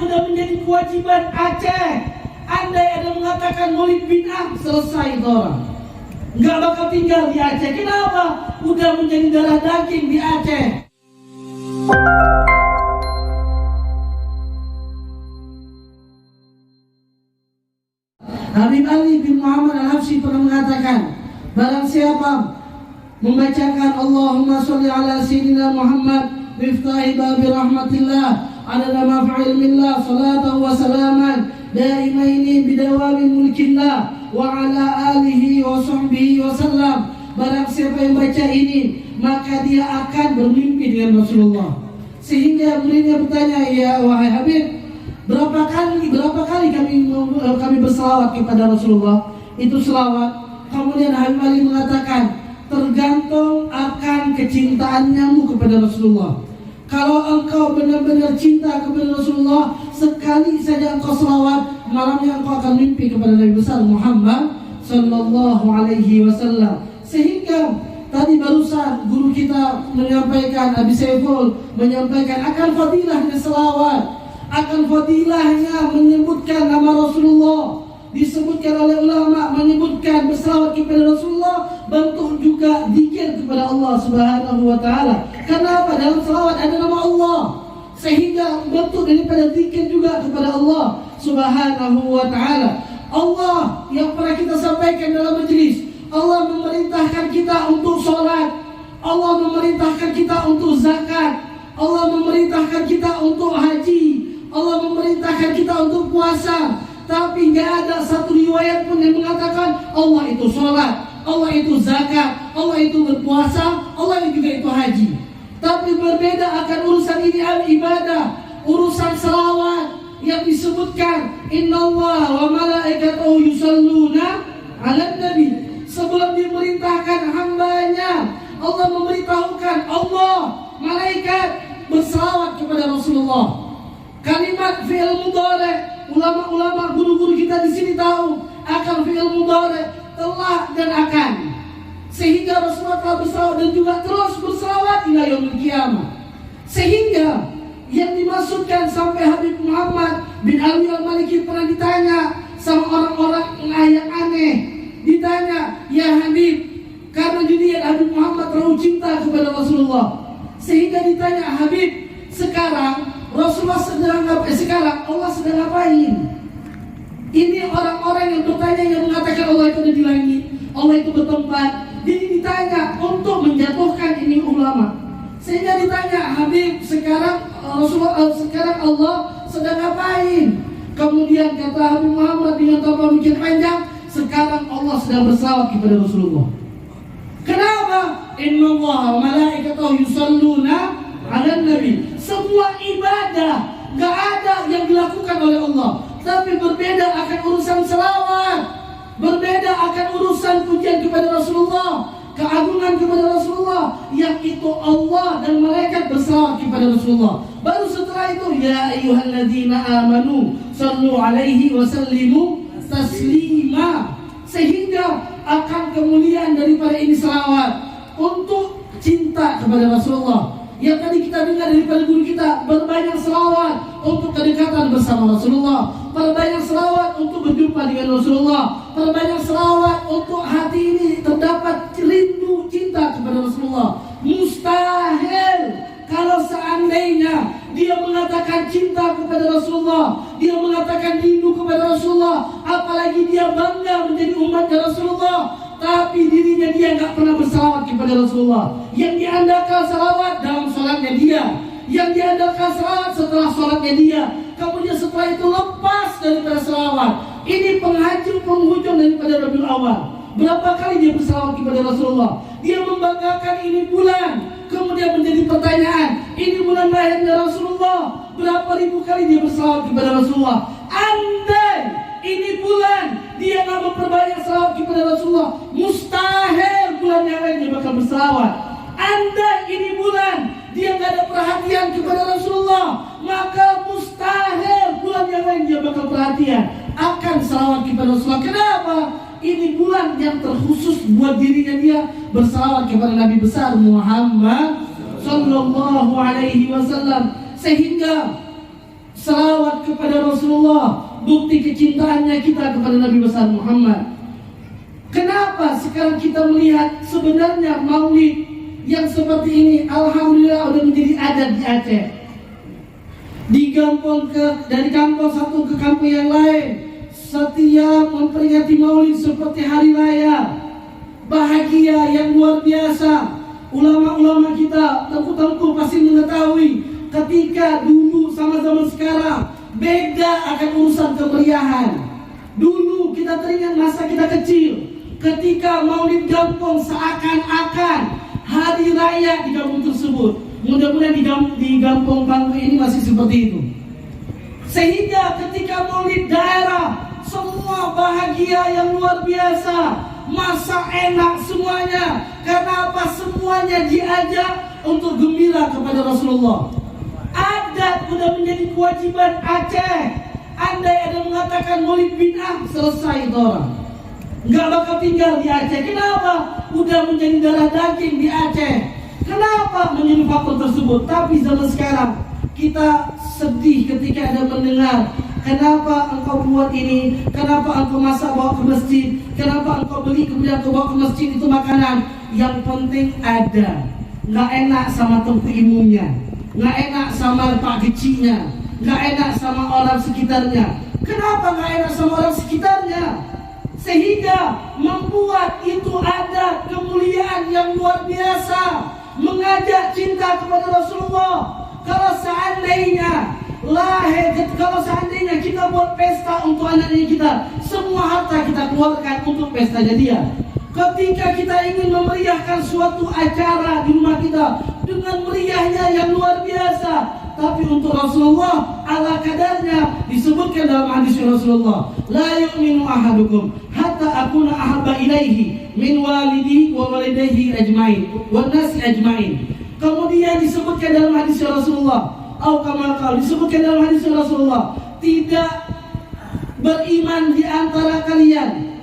udah menjadi kewajiban Aceh. Andai ada mengatakan maulid bid'ah, selesai itu orang. Nggak bakal tinggal di Aceh. Kenapa? Udah menjadi darah daging di Aceh. Habib Ali bin Muhammad Al-Habsyi pernah mengatakan, barang siapa membacakan Allahumma sholli ala sayyidina Muhammad miftahi babi rahmatillah adada ma fi ilmillah salatan wa salaman daimaini bidawami mulkillah wa ala alihi wa sahbihi wa sallam. Barang siapa yang baca ini, maka dia akan bermimpi dengan Rasulullah. Sehingga muridnya bertanya, ya wahai Habib, berapa kali kami berselawat kepada Rasulullah? Itu selawat. Kemudian Habib Ali mengatakan, tergantung akan kecintaanmu kepada Rasulullah. Kalau engkau benar-benar cinta kepada Rasulullah, sekali saja engkau selawat, malamnya engkau akan mimpi kepada Nabi besar Muhammad sallallahu alaihi wasallam. Sehingga tadi barusan guru kita menyampaikan, Abi Saiful menyampaikan akan fadilahnya selawat, akan fadilahnya menyebutkan nama Rasulullah. Disebutkan oleh ulama, menyebutkan berselawat kepada Rasulullah bentuk juga zikir kepada Allah Subhanahu wa taala. Kenapa? Dalam selawat ada nama Allah, sehingga bentuk daripada zikir juga kepada Allah Subhanahu wa taala. Allah yang pernah kita sampaikan dalam majelis, Allah memerintahkan kita untuk sholat, Allah memerintahkan kita untuk zakat, Allah memerintahkan kita untuk haji, Allah memerintahkan kita untuk puasa. Tapi nggak ada satu riwayat pun yang mengatakan Allah itu sholat, Allah itu zakat, Allah itu berpuasa, Allah juga itu haji. Tapi berbeda akan urusan ini ibadah, urusan salawat yang disebutkan Innallaha wa malaikatahu yusalluna 'alan nabi. Sebelum dimerintahkan hambanya, Allah memberitahukan Allah, malaikat bersalawat kepada Rasulullah. Kalimat fi'il mudhari', ulama-ulama guru-guru kita di sini tahu akan fi'il mudhari' telah dan akan. Sehingga Rasulullah telah bersalawat dan juga terus bersalawat ila yaumil qiyamah. Sehingga yang dimaksudkan sampai Habib Muhammad bin Ali Al-Maliki pernah ditanya sama orang-orang yang aneh. Ditanya, ya Habib, karena dilihat Habib Muhammad terlalu cinta kepada Rasulullah, sehingga ditanya, Habib, sekarang Rasulullah sekarang Allah sedang ngapain? Ini orang-orang yang bertanya, yang mengatakan Allah itu ada di langit, Allah itu bertempat. Jadi ditanya untuk menjatuhkan ini ulama. Sehingga ditanya, Habib, sekarang Rasulullah, sekarang Allah sedang ngapain? Kemudian kata Habib Muhammad dengan tanpa mikir panjang, sekarang Allah sedang bersalawat kepada Rasulullah. Kenapa? Innallaha wa malaikatahu yusalluna 'alan nabi. Semua ibadah gak ada yang dilakukan oleh Allah, tapi berbeda akan urusan selawat, berbeda akan urusan pujian kepada Rasulullah, keagungan kepada Rasulullah, yang itu Allah dan malaikat bersalawat kepada Rasulullah. Baru setelah itu, ya ayyuhalladzina amanu sallu alaihi wa sallimu taslima. Sehingga akan kemuliaan daripada ini selawat untuk cinta kepada Rasulullah. Yang tadi kita dengar daripada guru kita, berbanyak selawat untuk kedekatan bersama Rasulullah, berbanyak selawat untuk berjumpa dengan Rasulullah, berbanyak selawat untuk hati ini terdapat rindu cinta kepada Rasulullah. Mustahil kalau seandainya dia mengatakan cinta kepada Rasulullah, dia mengatakan rindu kepada Rasulullah, apalagi dia bangga menjadi umatnya Rasulullah, tapi dirinya dia nggak pernah bersalawat kepada Rasulullah. Yang diandalkan salawat dalam sholatnya dia, yang diandalkan salawat setelah sholatnya dia, kemudian setelah itu lepas daripada salawat. Ini penghujung daripada Rabiul Awal. Berapa kali dia bersalawat kepada Rasulullah? Dia membanggakan ini bulan. Kemudian menjadi pertanyaan, ini bulan lahirnya Rasulullah, berapa ribu kali dia bersalawat kepada Rasulullah? Andai ini bulan dia nggak memperbanyak salawat kepada Rasulullah, mustahil bulan yang lain dia bakal bersalawat. Andai ini bulan dia nggak ada perhatian kepada Rasulullah, maka mustahil bulan yang lain dia bakal perhatian akan salawat kepada Rasulullah. Kenapa? Ini bulan yang terkhusus buat dirinya dia bersalawat kepada Nabi besar Muhammad sallallahu alaihi wasallam. Sehingga Salawat kepada Rasulullah, bukti kecintaannya kita kepada Nabi besar Muhammad. Kenapa sekarang kita melihat sebenarnya maulid yang seperti ini alhamdulillah udah menjadi adat di Aceh. Dari kampung satu ke kampung yang lain, setiap memperingati maulid seperti hari raya, bahagia yang luar biasa. Ulama-ulama kita, tengku-tengku pasti mengetahui ketika dulu sama zaman sekarang beda akan urusan kemeriahan. Dulu kita teringat masa kita kecil, ketika maulid kampung seakan-akan hari raya di kampung tersebut. Mudah-mudahan di kampung Bangku ini masih seperti itu. Sehingga ketika maulid daerah, semua bahagia yang luar biasa, masa enak semuanya. Kenapa? Semuanya diajak untuk gembira kepada Rasulullah. Adat sudah menjadi kewajiban Aceh. Andai ada mengatakan maulid bid'ah, selesai itu orang, nggak bakal tinggal di Aceh. Kenapa? Udah menjadi darah daging di Aceh. Kenapa menjadi faktor tersebut? Tapi zaman sekarang kita sedih ketika ada mendengar, kenapa engkau buat ini? Kenapa engkau masak bawa ke masjid? Kenapa engkau beli kemudian engkau bawa ke masjid itu makanan? Yang penting ada. Nggak enak sama tengku imunya, nggak enak sama pak kecilnya, nggak enak sama orang sekitarnya. Kenapa nggak enak sama orang sekitarnya? Sehingga membuat itu ada kemuliaan yang luar biasa, mengajak cinta kepada Rasulullah. Kalau seandainya kita buat pesta untuk anaknya kita, semua harta kita keluarkan untuk pestanya dia. Ketika kita ingin memeriahkan suatu acara di rumah kita dengan meriahnya yang luar biasa, tapi untuk Rasulullah ala kadarnya. Disebutkan dalam hadis Rasulullah, la yu'minu ahadukum hatta akuna ahabba ilaihi min walidihi wa walidayhi ajmain wa nasi ajmain. Kemudian disebutkan dalam hadis Rasulullah, disebutkan dalam hadis Rasulullah, tidak beriman di antara kalian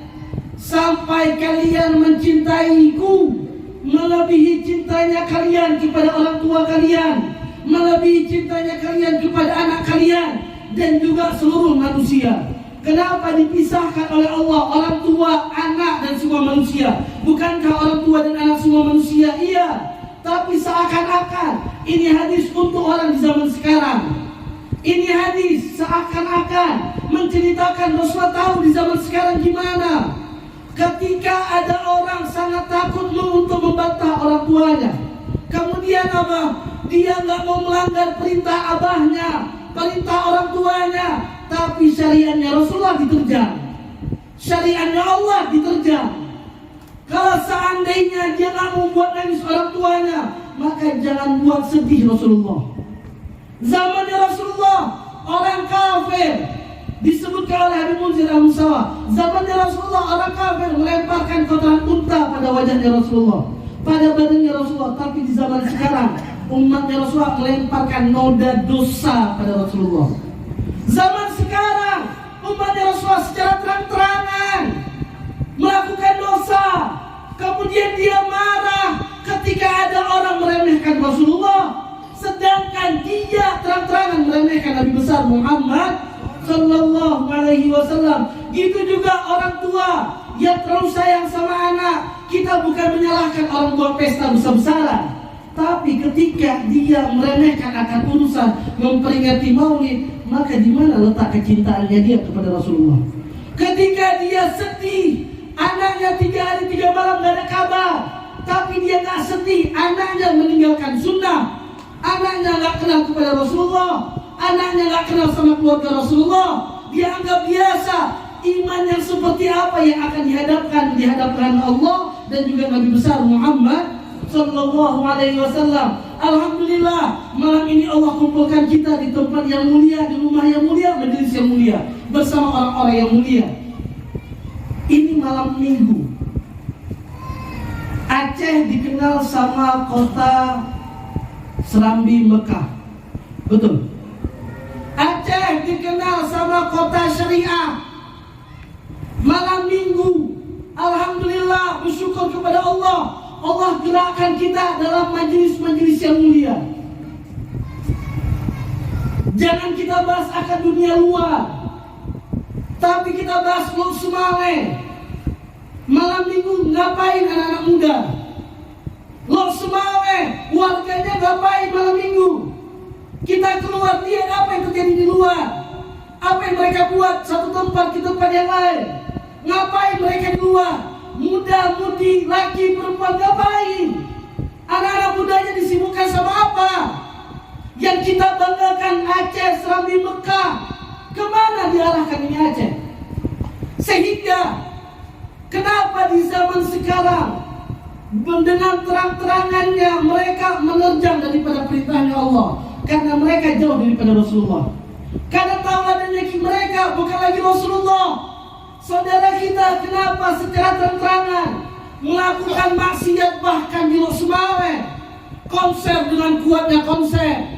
sampai kalian mencintaiku melebihi cintanya kalian kepada orang tua kalian, melebihi cintanya kalian kepada anak kalian, dan juga seluruh manusia. Kenapa dipisahkan oleh Allah orang tua, anak, dan semua manusia? Bukankah orang tua dan anak semua manusia? Iya. Tapi seakan-akan ini hadis untuk orang di zaman sekarang. Ini hadis seakan-akan menceritakan Rasulullah tahu di zaman sekarang gimana. Ketika ada orang sangat takut untuk membantah orang tuanya, kemudian apa? Dia nggak mau melanggar perintah abahnya, perintah orang tuanya, tapi syariatnya Rasulullah diterjang, syariatnya Allah diterjang. Kalau seandainya dia nggak mau buat nangis orang tuanya, maka jangan buat sedih Rasulullah. Zamannya Rasulullah orang kafir, disebutkan oleh Habib Munzir al-Musawa, zamannya Rasulullah orang kafir melemparkan kotoran unta pada wajahnya Rasulullah, pada badannya Rasulullah. Tapi di zaman sekarang umatnya Rasulullah melemparkan noda dosa pada Rasulullah. Zaman sekarang umatnya Rasulullah secara terang-terangan melakukan dosa, kemudian dia marah ketika ada orang meremehkan Rasulullah, sedangkan dia terang-terangan meremehkan Nabi besar Muhammad Sallallahu Alaihi Wasallam. Gitu juga orang tua yang terlalu sayang sama anak. Kita bukan menyalahkan orang buat pesta besar-besaran, tapi ketika dia meremehkan akan urusan memperingati maulid, maka di mana letak kecintaannya dia kepada Rasulullah? Ketika dia sedih, anaknya 3 hari 3 malam gak ada kabar, tapi dia gak sedih, anaknya meninggalkan sunnah, anaknya gak kenal kepada Rasulullah, anaknya gak kenal sama keluarga Rasulullah. Dia anggap biasa. Iman yang seperti apa yang akan dihadapkan Allah dan juga Nabi besar Muhammad Sallallahu Alaihi Wasallam. Alhamdulillah, malam ini Allah kumpulkan kita di tempat yang mulia, di rumah yang mulia, majelis yang mulia, bersama orang-orang yang mulia. Ini malam minggu. Aceh dikenal sama kota Serambi Mekah, betul. Aceh dikenal sama kota syariah. Malam minggu, alhamdulillah, bersyukur kepada Allah, Allah gerakkan kita dalam majelis-majelis yang mulia. Jangan kita bahas akan dunia luar, tapi kita bahas Lok Sumawe. Malam minggu ngapain anak-anak muda? Lok Sumawe warganya ngapain malam minggu? Kita keluar, lihat apa yang terjadi di luar. Apa yang mereka buat satu tempat ke tempat yang lain. Ngapain mereka di luar? Muda, mudi, laki, perempuan ngapain? Anak-anak mudanya disibukkan sama apa? Yang kita banggakan Aceh, Serambi, Mekah, kemana diarahkan ini Aceh? Sehingga kenapa di zaman sekarang dengan terang-terangannya mereka menerjang daripada perintahnya Allah? Karena mereka jauh daripada Rasulullah. Karena tawadannya mereka bukan lagi Rasulullah. Saudara kita kenapa secara terang-terangan melakukan maksiat bahkan di Lok Sumawe? Konser dengan kuatnya konser.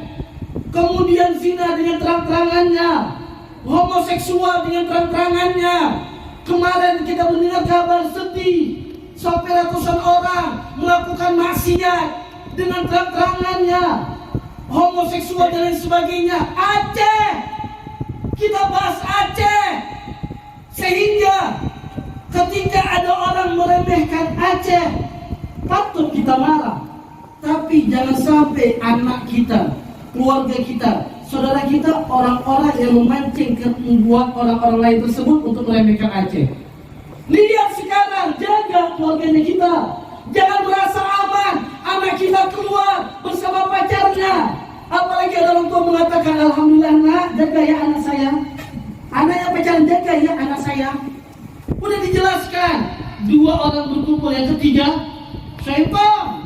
Kemudian zina dengan terang-terangannya, homoseksual dengan terang-terangannya. Kemarin kita mendengar kabar sedih, sampai ratusan orang melakukan maksiat dengan terang-terangannya, homoseksual dan lain sebagainya. Aceh, kita bahas Aceh. Sehingga ketika ada orang meremehkan Aceh, patut kita marah. Tapi jangan sampai anak kita, keluarga kita, saudara kita, orang-orang yang memancing membuat orang-orang lain tersebut untuk meremehkan Aceh. Lihat sekarang, jaga keluarganya kita. Jangan merasa aman anak kita keluar bersama pacarnya. Apalagi ada orang tua mengatakan, alhamdulillah nak, jaga ya anak saya. Anaknya pacaran, jaga ya anak saya. Udah dijelaskan, dua orang berkumpul, yang ketiga syaitan.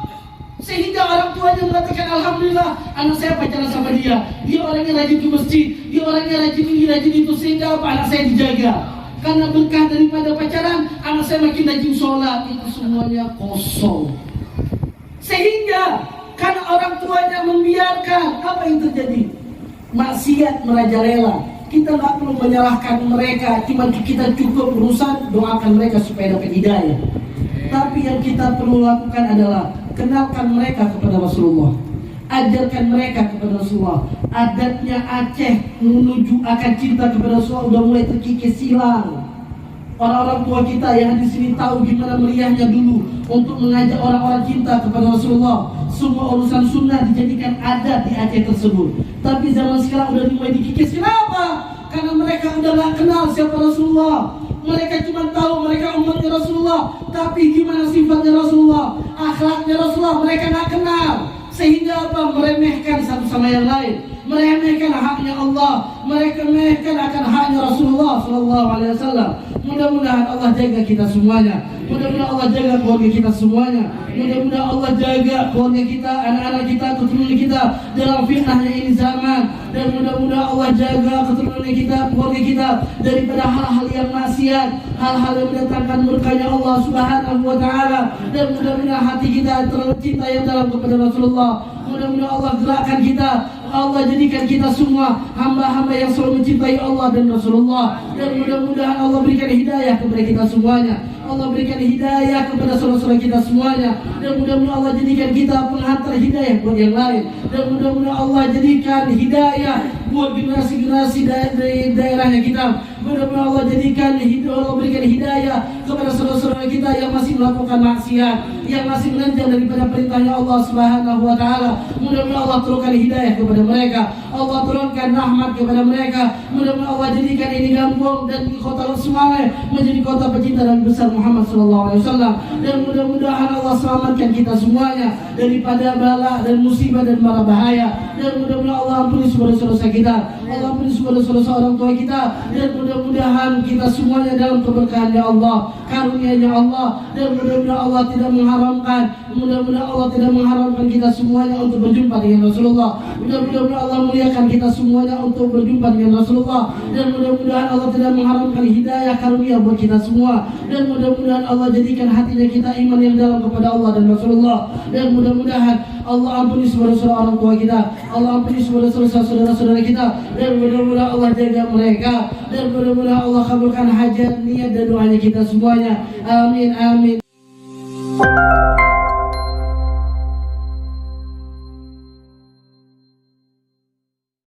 Sehingga orang tuanya mengatakan, alhamdulillah anak saya pacaran sama dia. Dia orangnya rajin ke masjid, dia orangnya rajin ini, rajin itu. Sehingga apa? Anak saya dijaga. Karena berkah daripada pacaran, anak saya makin rajin sholat. Itu semuanya kosong. Sehingga karena orang tuanya membiarkan, apa yang terjadi? Maksiat merajalela. Kita nggak perlu menyalahkan mereka, cuma kita cukup urusan doakan mereka supaya dapat hidayah. Tapi yang kita perlu lakukan adalah kenalkan mereka kepada Rasulullah, ajarkan mereka kepada Rasulullah. Adatnya Aceh menuju akan cinta kepada Rasulullah udah mulai terkikis hilang. Orang-orang tua kita yang di sini tahu gimana meriahnya dulu untuk mengajak orang-orang cinta kepada Rasulullah. Semua urusan sunnah dijadikan adat di Aceh tersebut. Tapi zaman sekarang udah mulai dikikis. Kenapa? Karena mereka udah gak kenal siapa Rasulullah. Mereka cuma tahu mereka umatnya Rasulullah, tapi gimana sifatnya Rasulullah, akhlaknya Rasulullah mereka gak kenal. Sehingga apa? Meremehkan satu sama yang lain, meremehkan haknya Allah, mereka meremehkan akan haknya Rasulullah Sallallahu Alaihi Wasallam. Mudah-mudahan Allah jaga kita semuanya. Mudah-mudahan Allah jaga keluarga kita semuanya. Mudah-mudahan Allah jaga keluarga kita, anak-anak kita, keturunan kita dalam fitnahnya ini zaman. Dan mudah-mudahan Allah jaga keturunan kita, keluarga kita daripada hal-hal yang maksiat, hal-hal yang mendatangkan murkanya Allah Subhanahu wa taala. Dan mudah-mudahan hati kita tercinta yang dalam kepada Rasulullah. Mudah-mudahan Allah gerakkan kita, Allah jadikan kita semua hamba-hamba yang selalu mencintai Allah dan Rasulullah. Dan mudah-mudahan Allah berikan hidayah kepada kita semuanya. Allah berikan hidayah kepada saudara-saudara kita semuanya. Dan mudah-mudahan Allah jadikan kita penghantar hidayah buat yang lain. Dan mudah-mudahan Allah jadikan hidayah buat generasi-generasi dari daerahnya kita. Mudah-mudahan Allah jadikan Allah berikan hidayah kepada saudara-saudara kita yang masih melakukan maksiat, yang masih menentang daripada perintahnya Allah Subhanahu wa taala. Mudah-mudahan Allah turunkan hidayah kepada mereka. Allah turunkan rahmat kepada mereka. Mudah-mudahan Allah jadikan ini kampung dan kota Lok Sumawe menjadi kota pecinta Nabi besar Muhammad sallallahu alaihi wasallam. Dan mudah-mudahan Allah selamatkan kita semuanya daripada bala dan musibah dan mara bahaya. Dan mudah-mudahan Allah ampuni segala dosa kita. Allah ampuni segala dosa orang tua kita. Dan mudah-mudahan kita semuanya dalam keberkahannya Allah, karunia-Nya Allah. Dan mudah-mudahan Allah tidak mengharamkan, mudah-mudahan Allah tidak mengharamkan kita semuanya untuk berjumpa dengan Rasulullah. Mudah-mudahan Allah muliakan kita semuanya untuk berjumpa dengan Rasulullah. Dan mudah-mudahan Allah tidak mengharamkan hidayah karunia buat kita semua. Dan mudah-mudahan Allah jadikan hatinya kita iman yang dalam kepada Allah dan Rasulullah. Dan mudah-mudahan Allah ampuni saudara-saudara orang tua kita, Allah ampuni saudara-saudara kita. Dan mudah-mudahan Allah jaga mereka. Dan mudah-mudahan Allah kabulkan hajat, niat dan doanya kita semuanya. Amin, amin.